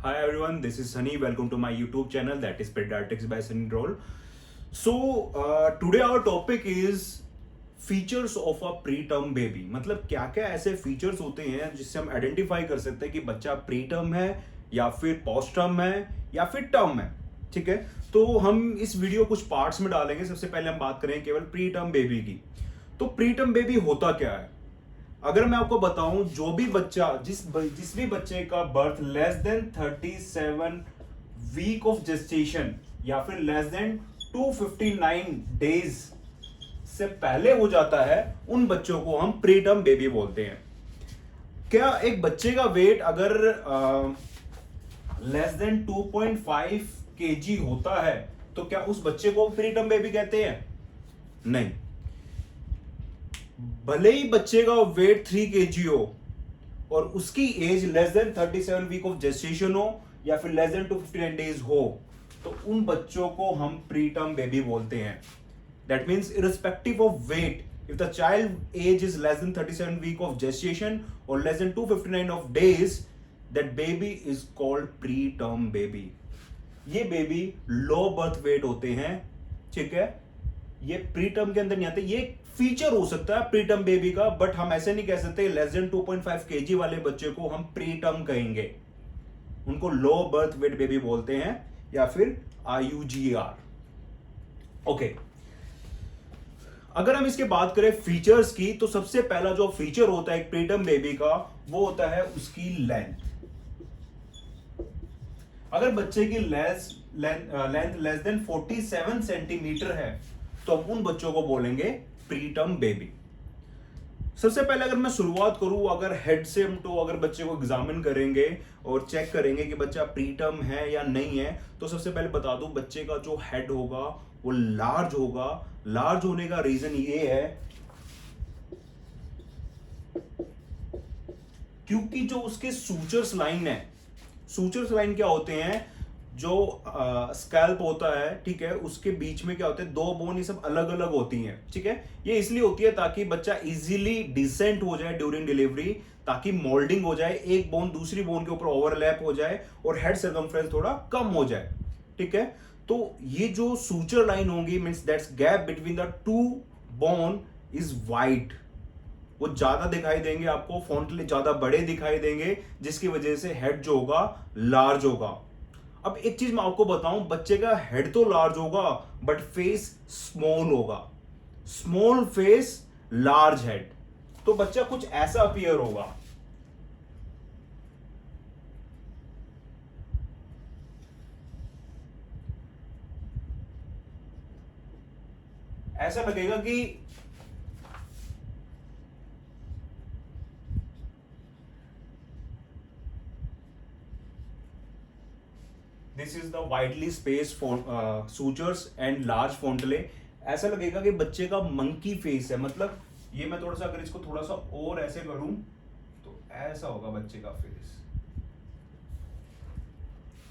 Hi everyone, this is Sunny. Welcome to my YouTube channel that is Pediatrics by Sunny Roll. Today our topic is features of a pre term baby. मतलब क्या क्या ऐसे features होते हैं जिससे हम identify कर सकते हैं कि बच्चा प्री टर्म है या फिर पोस्ट टर्म है या फिर टर्म है। ठीक है, तो हम इस वीडियो कुछ पार्ट्स में डालेंगे। सबसे पहले हम बात करें केवल प्री टर्म बेबी की। तो प्री टर्म बेबी होता क्या है? अगर मैं आपको बताऊं, जो भी बच्चा जिस भी बच्चे का birth less than 37 week of gestation या फिर लेस देन 259 डेज से पहले हो जाता है, उन बच्चों को हम प्री टर्म बेबी बोलते हैं। क्या एक बच्चे का वेट अगर लेस देन 2.5 केजी होता है तो क्या उस बच्चे को प्री टर्म बेबी कहते हैं? नहीं। भले ही बच्चे का वेट 3 केजी हो और उसकी age less than 37 week of gestation हो या फिर लेस देन 259 डेज हो, तो उन बच्चों को हम प्री टर्म बेबी बोलते हैं। That means irrespective of weight, if the child age is less than 37 week of gestation or less than 259 of days, that baby is called preterm baby. ये baby low birth weight होते हैं। ठीक है, ये preterm के अंदर नहीं आते। ये फीचर हो सकता है प्रीटर्म बेबी का, बट हम ऐसे नहीं कह सकते लेस देन 2.5 केजी वाले बच्चे को हम प्रीटर्म कहेंगे। उनको लो बर्थ वेट बेबी बोलते हैं या फिर IUGR। ओके, अगर हम इसके बात करें फीचर्स की, तो सबसे पहला जो फीचर होता है एक प्रीटर्म बेबी का, वो होता है उसकी लेंथ। अगर बच्चे की लेंथ लेस देन 47 सेंटीमीटर है तो हम उन बच्चों को बोलेंगे प्रीटर्म बेबी। सबसे पहले अगर मैं शुरुआत करूं, अगर हेड से हम तो अगर बच्चे को एग्जामिन करेंगे और चेक करेंगे कि बच्चा प्रीटर्म है या नहीं है, तो सबसे पहले बता दूं बच्चे का जो हेड होगा वो लार्ज होगा। लार्ज होने का रीजन ये है क्योंकि जो उसके सूचर्स लाइन है, सूचर्स लाइन क्या होते हैं, जो स्कैल्प होता है, ठीक है, उसके बीच में क्या होता है, दो बोन ये सब अलग अलग होती हैं। ठीक है, ये इसलिए होती है ताकि बच्चा इजीली डिसेंट हो जाए ड्यूरिंग डिलीवरी, ताकि मोल्डिंग हो जाए, एक बोन दूसरी बोन के ऊपर ओवरलैप हो जाए और हेड सर्कमफ्रेंस थोड़ा कम हो जाए। ठीक है, तो ये जो सूचर लाइन होगी means that's gap between the two bone is wide. वो ज्यादा दिखाई देंगे आपको, फॉन्टले ज्यादा बड़े दिखाई देंगे, जिसकी वजह से हेड जो होगा लार्ज होगा। अब एक चीज मैं आपको बताऊं, बच्चे का हेड तो लार्ज होगा बट फेस स्मॉल होगा। स्मॉल फेस लार्ज हेड, तो बच्चा कुछ ऐसा अपीयर होगा। ऐसा लगेगा कि this is the widely space sutures and large fontanelle. ऐसा लगेगा कि बच्चे का मंकी फेस है। मतलब ये मैं थोड़ा सा अगर इसको थोड़ा सा और ऐसे करूं तो ऐसा होगा बच्चे का फेस,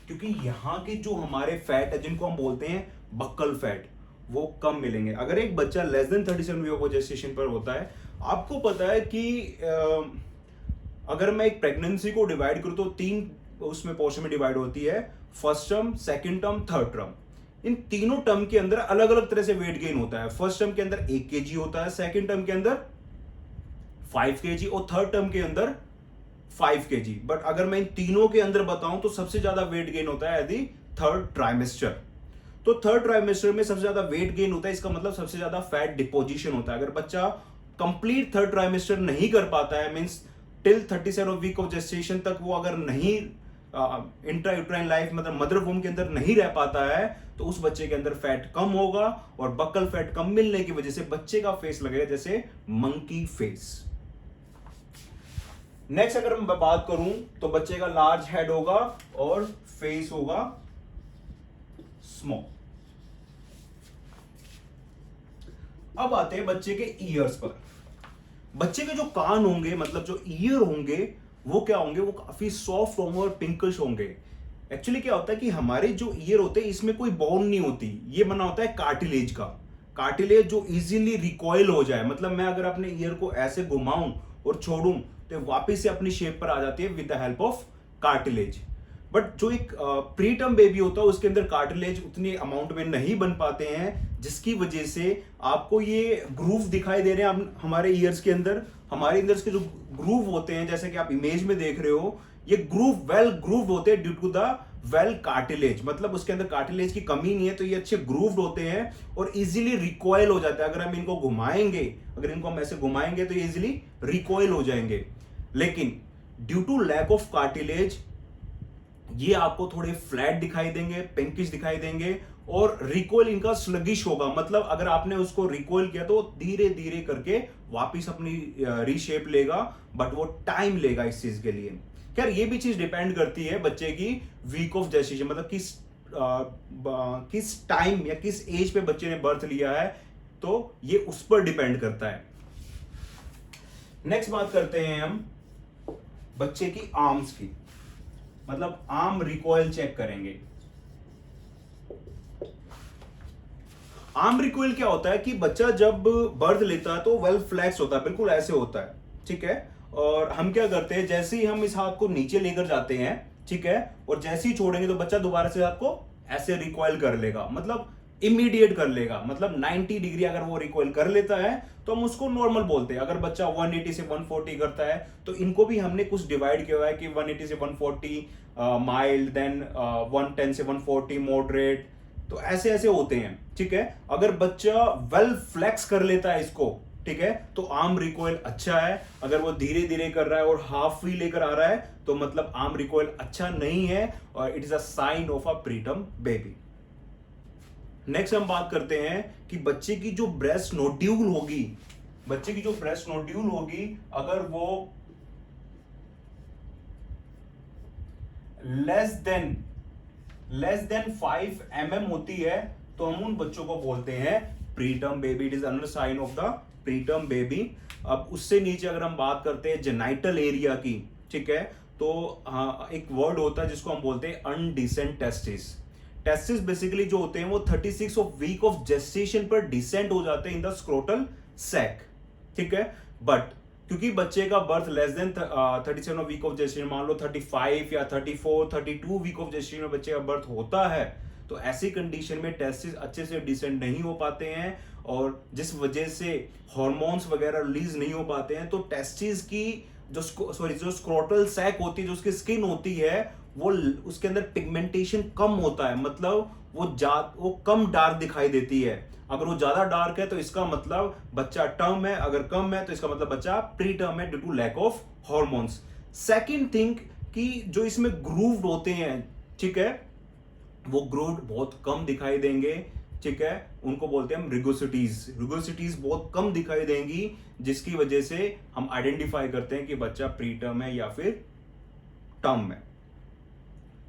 क्योंकि यहां के जो हमारे फैट है जिनको हम बोलते हैं बक्कल फैट, वो कम मिलेंगे। अगर एक बच्चा less than 37 week of gestation पर होता है, आपको पता है कि अगर मैं एक प्रेगनेंसी को डिवाइड करूं तो 3 उसमें पोर्शन में डिवाइड होती है, first term, second term, third term. इन तीनों टर्म के अंदर अलग अलग तरह से वेट गेन होता है। फर्स्ट टर्म के अंदर 1 केजी होता है, सेकंड टर्म के अंदर 5 केजी और थर्ड टर्म के अंदर 5 केजी। बट अगर मैं इन तीनों के अंदर बताऊं तो सबसे ज्यादा वेट गेन होता है यदि थर्ड ट्राइमेस्टर। तो थर्ड ट्राइमेस्टर में सबसे ज्यादा वेट गेन होता है, इसका मतलब सबसे ज्यादा फैट डिपोजिशन होता है। अगर बच्चा कंप्लीट थर्ड ट्राइमेस्टर नहीं कर पाता है, means till 37 week of gestation तक वो अगर नहीं इंट्रा यूट्राइन लाइफ मतलब मदर वूम के अंदर नहीं रह पाता है, तो उस बच्चे के अंदर फैट कम होगा और बक्कल फैट कम मिलने की वजह से बच्चे का फेस लगेगा जैसे मंकी फेस। नेक्स्ट अगर मैं बात करूं तो बच्चे का लार्ज हेड होगा और फेस होगा स्मॉल। अब आते हैं बच्चे के ईयर्स पर। बच्चे के जो कान होंगे, मतलब जो ईयर होंगे, वो क्या होंगे, वो काफी सॉफ्ट होंगे और पिंकिश होंगे। एक्चुअली क्या होता है कि हमारे जो ईयर होते हैं इसमें कोई बोन नहीं होती, ये बना होता है कार्टिलेज का। कार्टिलेज जो इजीली रिकॉइल हो जाए, मतलब मैं अगर अपने ईयर को ऐसे घुमाऊं और छोड़ूं तो वापस से अपनी शेप पर आ जाती है with the help of cartilage. But जो एक प्री टर्म बेबी होता है उसके अंदर कार्टिलेज उतनी अमाउंट में नहीं बन पाते हैं, जिसकी वजह से आपको ये ग्रूव दिखाई दे रहे हैं हमारे ईयर्स के अंदर। हमारे ईयर्स के जो ग्रूव होते हैं, जैसे कि आप इमेज में देख रहे हो, ये ग्रूव वेल ग्रूव्ड होते हैं due to the well cartilage, मतलब उसके अंदर कार्टिलेज की कमी नहीं है, तो ये अच्छे ग्रूव्ड होते हैं और इजीली रिकॉइल हो जाता है। अगर हम इनको घुमाएंगे, अगर इनको हम ऐसे घुमाएंगे तो ये इजीली रिकॉइल हो जाएंगे। लेकिन due to lack of cartilage ये आपको थोड़े फ्लैट दिखाई देंगे, पिंकिश दिखाई देंगे, और रिकॉइल इनका स्लगिश होगा। मतलब अगर आपने उसको रिकॉइल किया तो धीरे धीरे करके वापस अपनी रीशेप लेगा, बट वो टाइम लेगा इस चीज के लिए। खैर ये भी चीज डिपेंड करती है बच्चे की वीक ऑफ जेस्टेशन, मतलब किस टाइम या किस एज पे बच्चे ने बर्थ लिया है, तो ये उस पर डिपेंड करता है। नेक्स्ट बात करते हैं हम बच्चे की आर्म्स की, मतलब आर्म रिकॉइल चेक करेंगे। आर्म रिकॉइल क्या होता है कि बच्चा जब बर्थ लेता है तो वेल फ्लैक्स होता है, बिल्कुल ऐसे होता है, ठीक है। और हम क्या करते हैं, जैसे ही हम इस हाथ को नीचे लेकर जाते हैं, ठीक है, और जैसे ही छोड़ेंगे तो बच्चा दोबारा से हाथ को ऐसे रिकॉइल कर लेगा, मतलब इमीडिएट कर लेगा। मतलब 90 डिग्री अगर वो रिकॉइल कर लेता है तो हम उसको नॉर्मल बोलते हैं। अगर बच्चा 180 से 140 करता है तो इनको भी हमने कुछ डिवाइड किया हुआ है कि 180 से 140 माइल्ड, देन 110 से 140 मॉडरेट, तो ऐसे ऐसे होते हैं, ठीक है। अगर बच्चा वेल फ्लेक्स कर लेता है इसको, ठीक है, तो आर्म रिकॉइल अच्छा है। अगर वो धीरे धीरे कर रहा है और हाफ वी लेकर आ रहा है तो मतलब आर्म रिकॉइल अच्छा नहीं है और it is a sign of a preterm baby. Next हम बात करते हैं कि बच्चे की जो ब्रेस्ट नोड्यूल होगी, बच्चे की जो ब्रेस्ट नोड्यूल होगी, अगर वो लेस देन 5 mm होती है तो हम उन बच्चों को बोलते हैं preterm baby. It is another sign of the preterm baby. अब उससे नीचे अगर हम बात करते हैं जेनाइटल एरिया की, ठीक है, तो हाँ, एक वर्ड होता है जिसको हम बोलते हैं अनडिसेंट टेस्टिस। टेस्टिस बेसिकली जो होते हैं वो 36 वीक ऑफ जेस्टेशन पर डिसेंट हो जाते हैं इन द स्क्रोटल सैक, ठीक है। बट क्योंकि बच्चे का birth less than 37 week of gestation, मान लो 35 या 34 32 वीक ऑफ जेस्टेशन में बच्चे का बर्थ होता है, तो ऐसी कंडीशन में टेस्टिस अच्छे से डिसेंट नहीं हो पाते हैं और जिस वजह से हार्मोन्स वगैरह रिलीज नहीं हो पाते हैं, तो टेस्टिस की जो स्क्रोटल सैक होती है, जो उसकी स्किन होती है, वो उसके अंदर पिगमेंटेशन कम होता है, मतलब वो कम डार्क दिखाई देती है। अगर वो ज्यादा डार्क है तो इसका मतलब बच्चा टर्म है, अगर कम है तो इसका मतलब बच्चा प्री टर्म है due to lack of hormones. Second thing कि जो इसमें ग्रूव्ड होते हैं, ठीक है, वो ग्रूव्ड बहुत कम दिखाई देंगे, ठीक है, उनको बोलते हैं हम रिगोसिटीज बहुत कम दिखाई देंगी, जिसकी वजह से हम आइडेंटिफाई करते हैं कि बच्चा प्री टर्म है या फिर टर्म है।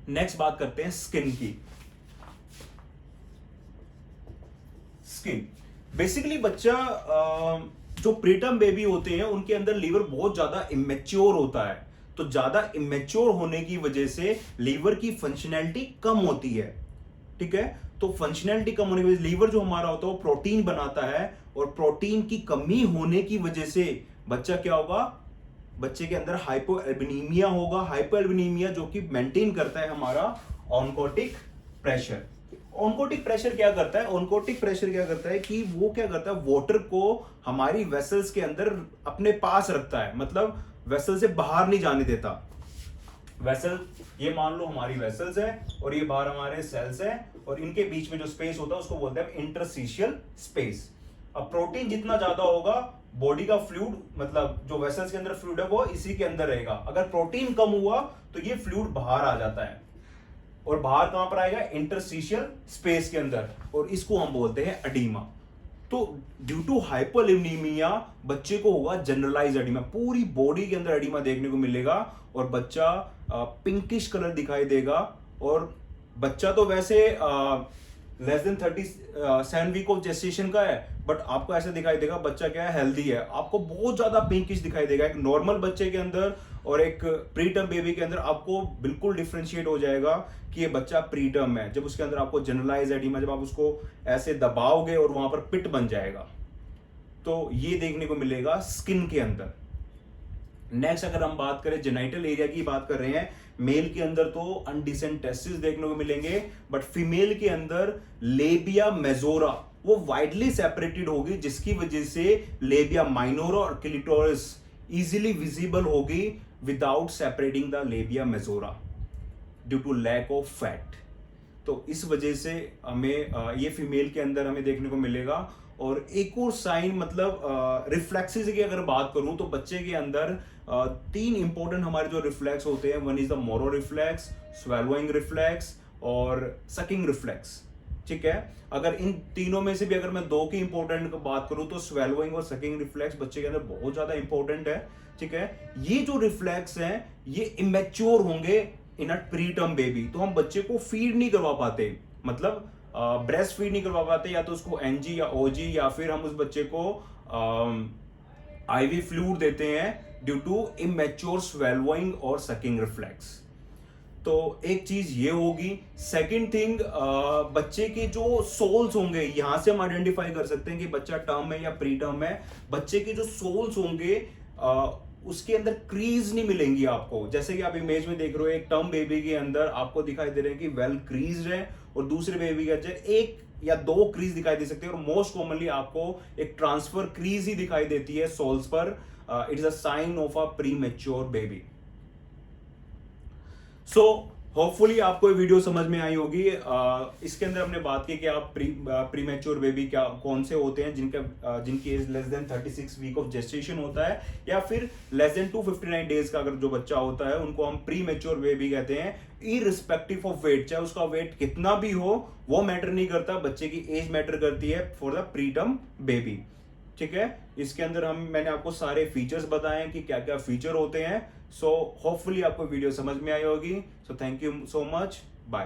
नेक्स्ट बात करते हैं स्किन की। स्किन बेसिकली बच्चा जो प्रीटर्म बेबी होते हैं उनके अंदर लीवर बहुत ज्यादा इमेच्योर होता है, तो ज्यादा इमेच्योर होने की वजह से लीवर की फंक्शनैलिटी कम होती है, ठीक है। तो फंक्शनैलिटी कम होने की वजह से लीवर जो हमारा होता है वो प्रोटीन बनाता है, और प्रोटीन की कमी होने की वजह से बच्चा क्या होगा, बच्चे के अंदर हाइपोएल्बिनीमिया होगा। हाइपोएल्बिनीमिया जो कि मेंटेन करता है हमारा ऑनकोटिक प्रेशर। ऑनकोटिक प्रेशर क्या करता है, ऑनकोटिक प्रेशर क्या करता है कि वो क्या करता है, वाटर को हमारी वेसल्स के अंदर अपने पास रखता है, मतलब वेसल से बाहर नहीं जाने देता। वेसल, ये मान लो हमारी वेसल्स है और ये बाहर हमारे सेल्स है, और इनके बीच में जो स्पेस होता है उसको बोलते हैं इंटरस्टिशियल स्पेस। अब प्रोटीन जितना ज्यादा होगा, बॉडी का फ्लूइड, मतलब जो वेसल्स के अंदर फ्लूइड है वो इसी के अंदर रहेगा। अगर प्रोटीन कम हुआ तो ये फ्लूइड बाहर आ जाता है, और बाहर कहां पर आएगा, इंटरस्टिशियल स्पेस के अंदर, और इसको हम बोलते हैं एडीमा। तो ड्यू टू हाइपोएलिमीमिया बच्चे को होगा जनरलाइज एडीमा, पूरी बॉडी के अंदर एडीमा देखने को मिलेगा, और बच्चा पिंकिश कलर दिखाई देगा। और बच्चा तो वैसे less than 37 week of gestation का है, बट आपको ऐसे दिखाई देगा बच्चा क्या है, हेल्दी है, आपको बहुत ज्यादा पिंकिश दिखाई देगा। एक नॉर्मल बच्चे के अंदर और एक प्रीटर्म बेबी के अंदर आपको बिल्कुल डिफरेंशिएट हो जाएगा कि ये बच्चा प्रीटर्म है, जब उसके अंदर आपको जनरलाइज एडिमा, जब आप उसको ऐसे दबाओगे और वहां पर पिट बन जाएगा, तो ये देखने को मिलेगा स्किन के अंदर। नेक्स्ट अगर हम बात करें जेनाइटल एरिया की बात कर रहे हैं, मेल के अंदर तो अनडिसेंट टेस्टिस देखने को मिलेंगे, बट फीमेल के अंदर लेबिया मेजोरा वो वाइडली सेपरेटेड होगी, जिसकी वजह से लेबिया माइनोरा और क्लिटोरिस इजीली विजिबल होगी without separating the labia majora due to lack of fat. तो इस वजह से हमें ये फीमेल के अंदर हमें देखने को मिलेगा। और एक और साइन मतलब रिफ्लेक्सेस की अगर बात करूं तो बच्चे के अंदर तीन इंपॉर्टेंट हमारे जो रिफ्लेक्स होते हैं, one is the Moro reflex, swallowing reflex और सकिंग रिफ्लेक्स। ठीक है, अगर इन तीनों में से भी अगर मैं दो की इंपॉर्टेंट बात करूं तो स्वेलोइंग और सकिंग रिफ्लेक्स बच्चे के अंदर बहुत ज्यादा इंपॉर्टेंट है। ठीक है, ये जो रिफ्लेक्स हैं ये इमेच्योर होंगे इन अ प्री टर्म बेबी, तो हम बच्चे को फीड नहीं करवा पाते, मतलब ब्रेस्ट फीड नहीं करवा पाते, या तो उसको एनजी या ओजी या फिर हम उस बच्चे को आईवी फ्लूइड देते हैं ड्यू टू इमेच्योर स्वेलोइंग और सकिंग रिफ्लेक्स। तो एक चीज ये होगी। सेकंड थिंग, बच्चे के जो सोल्स होंगे, यहां से हम आइडेंटिफाई कर सकते हैं कि बच्चा टर्म है या प्री टर्म है। बच्चे के जो सोल्स होंगे उसके अंदर क्रीज नहीं मिलेंगी आपको, जैसे कि आप इमेज में देख रहे हो एक टर्म बेबी के अंदर आपको दिखाई दे रहे हैं कि वेल क्रीज है, और दूसरे बेबी के अंदर एक या दो क्रीज दिखाई दे सकते हैं, और मोस्ट कॉमनली आपको एक ट्रांसफर क्रीज ही दिखाई देती है सोल्स पर। It is a sign of a premature baby. So hopefully आपको ये वीडियो समझ में आई होगी। इसके अंदर हमने बात की कि आप प्री मैच्योर बेबी क्या कौन से होते हैं जिनकी age less than 36 week of gestation होता है, या फिर लेस देन 259 डेज का अगर जो बच्चा होता है उनको हम प्री मैच्योर बेबी कहते हैं। इररिस्पेक्टिव ऑफ वेट, चाहे उसका वेट कितना भी हो वो मैटर नहीं करता, बच्चे की एज मैटर करती है for the pre term baby. ठीक है, इसके अंदर मैंने आपको सारे फीचर्स बताए हैं कि क्या क्या फीचर होते हैं। सो होपफुली आपको वीडियो समझ में आई होगी। So thank you so much, bye.